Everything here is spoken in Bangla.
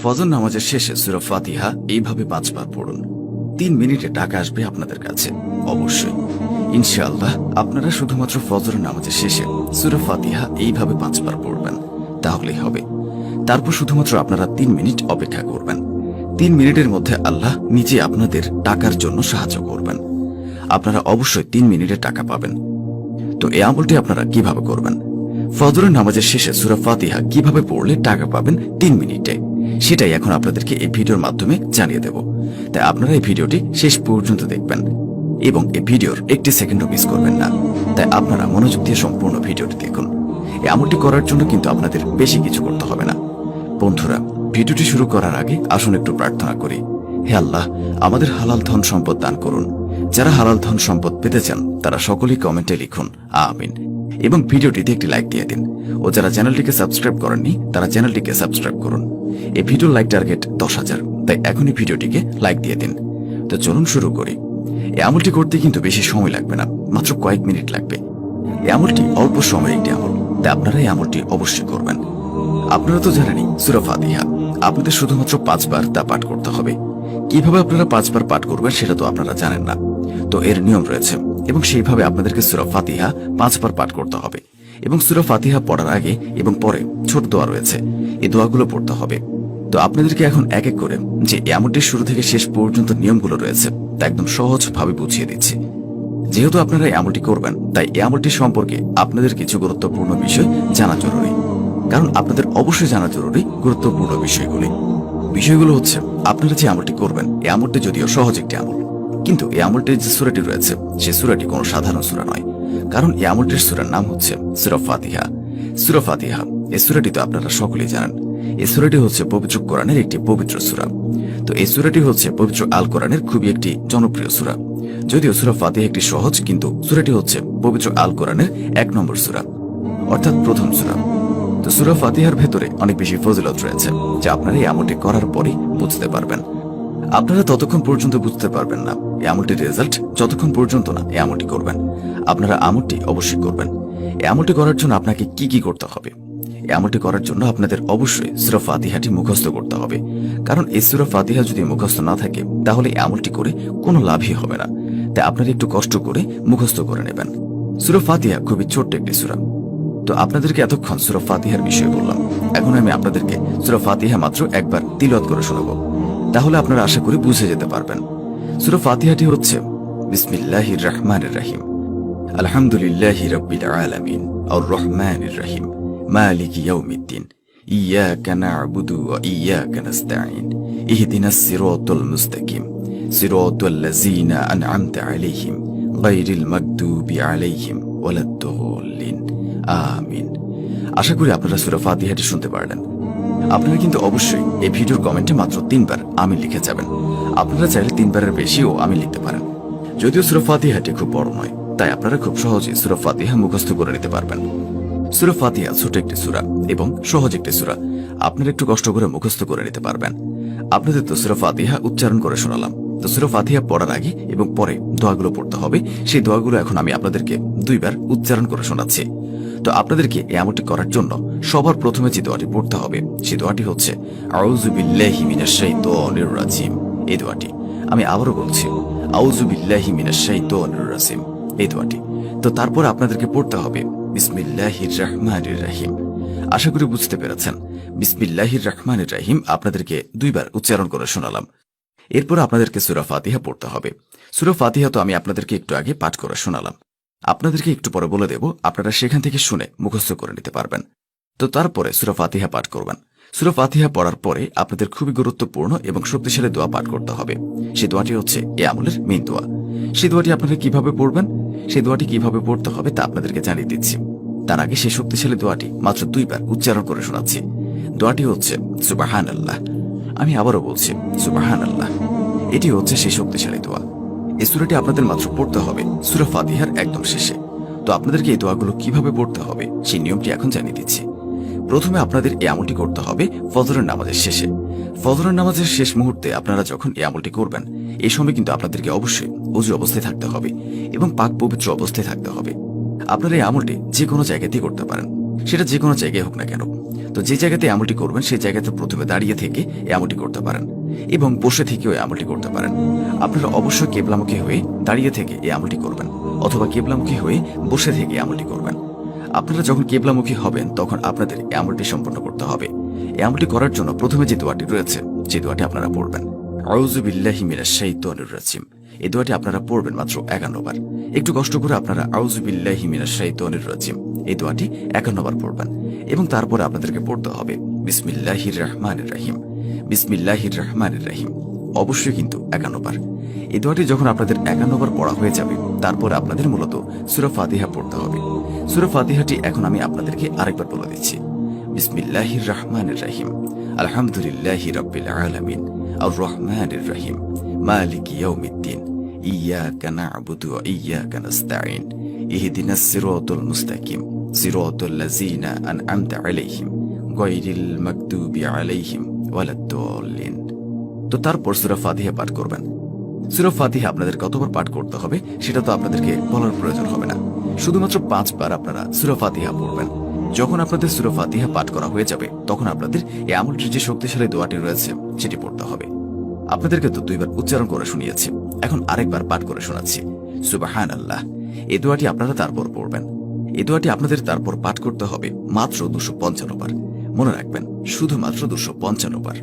ফজর নামাজের শেষে সূরা ফাতিহা এইভাবে 5 বার পড়ুন। 3 মিনিটে টাকা আসবে আপনাদের কাছে অবশ্যই ইনশাআল্লাহ। আপনারা শুধুমাত্র ফজর নামাজের শেষে সূরা ফাতিহা এইভাবে 5 বার পড়বেন, তাহলেই হবে। তারপর শুধুমাত্র আপনারা 3 মিনিট অপেক্ষা করবেন। 3 মিনিটের মধ্যে আল্লাহ নিজে আপনাদের টাকার জন্য সাহায্য করবেন। আপনারা অবশ্যই 3 মিনিটে টাকা পাবেন। তো এই আমলটি আপনারা কিভাবে করবেন? ফজরের নামাজের শেষে সূরা ফাতিহা কিভাবে পড়লে টাকা পাবেন 3 মিনিটে, সেটাই এখন আপনাদেরকে এই ভিডিওর মাধ্যমে জানিয়ে দেব। তাই আপনারা এই ভিডিওটি শেষ পর্যন্ত দেখবেন এবং এই ভিডিওর একটি সেকেন্ডও মিস করবেন না। তাই আপনারা মনোযোগ দিয়ে সম্পূর্ণ ভিডিওটি দেখুন। এই আমলটি করার জন্য কিন্তু আপনাদের বেশি কিছু করতে হবে না। বন্ধুরা, ভিডিওটি শুরু করার আগে আসুন একটু প্রার্থনা করি। হে আল্লাহ, আমাদের হালাল ধন সম্পদ দান করুন। যারা হালাল ধন সম্পদ পেতে চান তারা সকলেই কমেন্টে লিখুন আমিন এবং ভিডিওটিতে একটি লাইক দিয়ে দিন। ও যারা চ্যানেলটিকে সাবস্ক্রাইব করেননি তারা চ্যানেলটিকে সাবস্ক্রাইব করুন। এই ভিডিওর লাইক টার্গেট 10,000, তাই এখনই ভিডিওটিকে লাইক দিয়ে দিন। তো চলুন শুরু করি। এই আমলটি করতে কিন্তু বেশি সময় লাগবে না, মাত্র কয়েক মিনিট লাগবে। এই আমলটি অল্প সময়ের একটি আমল, তাই আপনারা এই আমলটি অবশ্যই করবেন। আপনারা তো জানেনই সূরা ফাতিহা আপনাদের শুধুমাত্র 5 বার তা পাঠ করতে হবে। কিভাবে আপনারা 5 বার পাঠ করবেন সেটা তো আপনারা জানেন না। তো এর নিয়ম রয়েছে এবং সেইভাবে আপনাদেরকে সূরা ফাতিহা 5 বার পাঠ করতে হবে। এবং সূরা ফাতিহা পড়ার আগে এবং পরে ছোট দোয়া রয়েছে, এই দোয়াগুলো পড়তে হবে। তো আপনাদেরকে এখন এক এক করে যে আমলটির শুরু থেকে শেষ পর্যন্ত নিয়মগুলো রয়েছে তা একদম সহজভাবে বুঝিয়ে দিচ্ছি। যেহেতু আপনারা এই আমলটি করবেন, তাই এই আমলটি সম্পর্কে আপনাদের কিছু গুরুত্বপূর্ণ বিষয় জানা জরুরি। কারণ আপনাদের অবশ্যই জানা জরুরি গুরুত্বপূর্ণ বিষয়গুলো হচ্ছে আপনারা যে আমলটি করবেন এই আমলটি যদিও সহজ একটি আমল, কিন্তু এই আমলটির যে সূরাটি রয়েছে সে সূরাটি কোনো সাধারণ সূরা নয়। কারণ এই আমলটির সূরার নাম হচ্ছে সূরা ফাতিহা। সূরা ফাতিহা এই সূরাটি তো আপনারা সকলেই জানেন। এই সূরাটি হচ্ছে পবিত্র কোরআনের একটি পবিত্র সূরা। তো এই সূরাটি হচ্ছে পবিত্র আল কোরআনের খুবই একটি জনপ্রিয় সূরা। যদিও সূরা ফাতিহা একটি সহজ, কিন্তু সূরাটি হচ্ছে পবিত্র আল কোরআনের 1 নম্বর সূরা, অর্থাৎ প্রথম সূরা। তো সূরা ফাতিহার ভেতরে অনেক বেশি ফজিলত রয়েছে যা আপনারা এই আমলটি করার পরই বুঝতে পারবেন। আপনারা ততক্ষণ পর্যন্ত বুঝতে পারবেন না এই আমলটির রেজাল্ট যতক্ষণ পর্যন্ত না এই আমলটি করবেন। আপনারা আমলটি অবশ্যই করবেন। এই আমলটি করার জন্য আপনাকে কি কি করতে হবে? এই আমলটি করার জন্য আপনাদের অবশ্যই সূরা ফাতিহাটি মুখস্থ করতে হবে। কারণ এই সূরা ফাতিহা যদি মুখস্থ না থাকে তাহলে এই আমলটি করে কোনো লাভই হবে না। তাই আপনারা একটু কষ্ট করে মুখস্থ করে নেবেন। সূরা ফাতিহা খুবই ছোট্ট একটি সূরা। তো আপনাদেরকে এতক্ষণ সূরা ফাতিহার বিষয়ে বললাম। এখন আমি আপনাদেরকে সূরা ফাতিহা মাত্র একবার তিলাওয়াত করে শোনাবো, তাহলে আপনারা আশা করি বুঝে যেতে পারবেন। সূরা ফাতিহাটি হচ্ছে বিসমিল্লাহির রহমানির রহিম, আলহামদুলিল্লাহি রাব্বিল আলামিন, আর রহমানির রহিম, মালিকি ইয়াউমিদ্দিন, ইয়াকা না'বুদু ওয়া ইয়াকা নাস্তাঈন, ইহদিনাস সিরাতাল মুস্তাকিম, সিরাতাল লাযিনা আন'আমতা আলাইহিম, গায়রিল মাগদুবি আলাইহিম ওয়ালাদ-দাল্লিন, আমিন। আশা করি আপনারা সূরা ফাতিহাটি শুনতে পারলেন। আপনারা কিন্তু অবশ্যই এই ভিডিওর কমেন্টে মাত্র 3 বার আমিন লিখে যাবেন। আপনারা চাইলে 3 বারের বেশিও আমিন লিখতে পারেন। যদিও সূরা ফাতিহাটি খুব বড় নয়, তাই আপনারা খুব সহজেই সূরা ফাতিহা মুখস্থ করে নিতে পারবেন। সূরা ফাতিহা ছোট একটি সূরা এবং সহজ একটি সূরা, আপনারা একটু কষ্ট করে মুখস্থ করে নিতে পারবেন। আপনাদের তো সূরা ফাতিহা উচ্চারণ করে শোনালাম। তো সূরা ফাতিহা পড়ার আগে এবং পরে দোয়াগুলো পড়তে হবে। সেই দোয়াগুলো এখন আমি আপনাদেরকে 2 বার উচ্চারণ করে শোনাচ্ছি। তো আপনাদেরকে এই আমলটি করার জন্য সবার প্রথমে যে দোয়াটি পড়তে হবে সেই দোয়াটি হচ্ছে আউযু বিল্লাহি মিনাশ শাইতানির রাজিম। এই দোয়াটি আমি আবারও বলছি, আউযু বিল্লাহি মিনাশ শাইতানির রাজিম, এই দোয়াটি। তো তারপর আপনাদেরকে পড়তে হবে বিসমিল্লাহির রহমানির রহিম। আশা করি বুঝতে পেরেছেন। বিসমিল্লাহির রহমানির রহিম আপনাদেরকে 2 বার উচ্চারণ করে শোনালাম। এরপর আপনাদেরকে সূরা ফাতিহা পড়তে হবে। সূরা ফাতিহা তো আমি আপনাদেরকে একটু আগে পাঠ করে শোনালাম। আপনাদেরকে একটু পরে বলে দেব, আপনারা সেখান থেকে শুনে মুখস্থ করে নিতে পারবেন। তো তারপরে সূরা ফাতিহা পাঠ করবেন। সূরা ফাতিহা পড়ার পরে আপনাদের খুবই গুরুত্বপূর্ণ এবং শক্তিশালী দোয়া পাঠ করতে হবে। সেই দোয়াটি হচ্ছে এই আমলের মেইন দোয়া। সেই দোয়াটি আপনারা কিভাবে পড়বেন, সেই দোয়াটি কিভাবে পড়তে হবে তা আপনাদেরকে জানিয়ে দিচ্ছি। তার আগে সেই শক্তিশালী দোয়াটি মাত্র 2 বার উচ্চারণ করে শোনাচ্ছি। দোয়াটি হচ্ছে সুবহানাল্লাহ। আমি আবারও বলছি সুবহানাল্লাহ। এটি হচ্ছে সেই শক্তিশালী দোয়া। এই সূরাটি আপনাদের মাত্র পড়তে হবে সূরা ফাতিহার একদম শেষে। তো আপনাদেরকে এই দোয়াগুলো কিভাবে পড়তে হবে সেই নিয়মটি এখন জানিয়ে দিচ্ছি। প্রথমে আপনাদের এই আমলটি করতে হবে ফজরের নামাজের শেষে। ফজরের নামাজের শেষ মুহূর্তে আপনারা যখন এই আমলটি করবেন, এই সময় কিন্তু আপনাদেরকে অবশ্যই ওযু অবস্থায় থাকতে হবে এবং পাক পবিত্র অবস্থায় থাকতে হবে। আপনারা এই আমলটি যে কোনো জায়গাতেই করতে পারেন, সেটা যে কোনো জায়গায় হোক না কেন। তো যে জায়গাতে আমলটি করবেন সেই জায়গাতে প্রথমে দাঁড়িয়ে থেকে এই আমলটি করতে পারেন এবং বসে থেকেও এই আমলটি করতে পারেন। আপনারা অবশ্যই কেবলামুখী হয়ে দাঁড়িয়ে থেকে এই আমলটি করবেন অথবা কেবলামুখী হয়ে বসে থেকে এই আমলটি করবেন। আপনারা যখন কেবলামুখী হবেন তখন আপনাদের এই আমলটি সম্পন্ন করতে হবে। এই আমলটি করার জন্য প্রথমে যে দোয়াটি রয়েছে যে দোয়াটি আপনারা পড়বেন, আউযু বিল্লাহি মিনাশ শাইতানির রাজিম, এই দোয়াটি আপনারা পড়বেন মাত্র 51 বার। একটু কষ্ট করে আপনারা আউযু বিল্লাহি মিনাশ শাইতানির রাজিম এই দোয়াটি 51 বার পড়বেন এবং তারপরে আপনাদেরকে পড়তে হবে বিসমিল্লাহির রহমানির রহিম, বিসমিল্লাহির রহমানির রহিম, অবশ্যই কিন্তু 51 বার। এই দোয়াটি যখন আপনাদের 51 বার পড়া হয়ে যাবে তারপরে আপনাদের মূলত সূরা ফাতিহা পড়তে হবে। সূরা ফাতিহাটি এখন আমি আপনাদেরকে আরেকবার বলে দিচ্ছি। বিসমিল্লাহির রহমানির রহিম, আলহামদুলিল্লাহি রাব্বিল আলামিন, আর রহমানির রহিম, মালিকি ইয়াউমিদ্দিন, ইয়াকা না'বুদু ওয়া ইয়াকা নাস্তাঈন, ইহদিনাস সিরাতাল মুস্তাকিম, সিরাতাল লাযিনা আন'আমতা আলাইহিম, গায়রিল মাগদুবি আলাইহিম ওয়ালাদ-দাল্লিন। তো তারপর সূরা ফাতিহা পাঠ করবেন। সূরা ফাতিহা আপনাদের কতবার পাঠ করতে হবে সেটা তো আপনাদেরকে বলার প্রয়োজন হবে না, শুধুমাত্র 5 বার আপনারা সূরা ফাতিহা পড়বেন। যখন আপনাদের সূরা ফাতিহা পাঠ করা হয়ে যাবে তখন আপনাদের এই আমলটির যে শক্তিশালী দোয়াটি রয়েছে সেটি পড়তে হবে। আপনাদেরকে তো 2 বার উচ্চারণ করে শুনিয়েছি, এখন আরেকবার পাঠ করে শোনাচ্ছি। সুবহানাল্লাহ, এই দোয়াটি আপনারা তারপর পড়বেন। এই দোয়াটি আপনাদের তারপর পাঠ করতে হবে মাত্র 255 বার। মনে রাখবেন, শুধুমাত্র 255 বার।